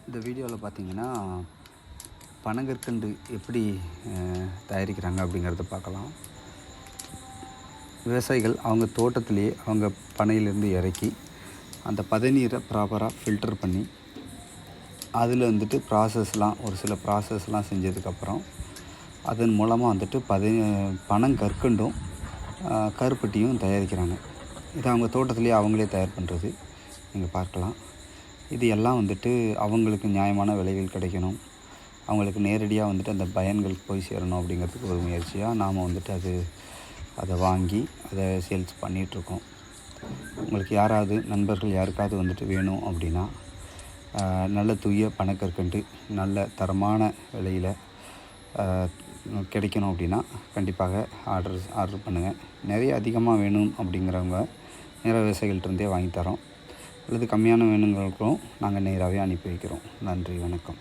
இந்த வீடியோவில் பார்த்தீங்கன்னா பனங்கற்கண்டு எப்படி தயாரிக்கிறாங்க அப்படிங்கிறத பார்க்கலாம். விவசாயிகள் அவங்க தோட்டத்திலேயே அவங்க பனையிலேருந்து இறக்கி அந்த பதநீரை ப்ராப்பராக ஃபில்டர் பண்ணி அதில் வந்துட்டு ஒரு சில ப்ராசஸ்லாம் செஞ்சதுக்கப்புறம் அதன் மூலமாக வந்துட்டு பனங்கற்கண்டும் கருப்பட்டியும் தயாரிக்கிறாங்க. இது அவங்க தோட்டத்திலேயே அவங்களே தயார் பண்ணுறது நீங்கள் பார்க்கலாம். இது எல்லாம் வந்துட்டு அவங்களுக்கு நியாயமான விலைகள் கிடைக்கணும், அவங்களுக்கு நேரடியாக வந்துட்டு அந்த பயன்களுக்கு போய் சேரணும் அப்படிங்கிறதுக்கு ஒரு முயற்சியாக நாம் வந்துட்டு அதை வாங்கி அதை சேல்ஸ் பண்ணிகிட்ருக்கோம். உங்களுக்கு நண்பர்கள் யாருக்காவது வந்துட்டு வேணும் அப்படின்னா நல்ல தூய பனக்கற்கண்டு நல்ல தரமான விலையில் கிடைக்கணும் அப்படின்னா கண்டிப்பாக ஆர்டர் பண்ணுங்கள். நிறைய அதிகமாக வேணும் அப்படிங்கிறவங்க நேராக விவசாயிகள்கிட்டருந்தே வாங்கி தரோம், அல்லது கம்மியான வேணுங்களுக்கும் நாங்கள் நேராகவே அனுப்பி வைக்கிறோம். நன்றி, வணக்கம்.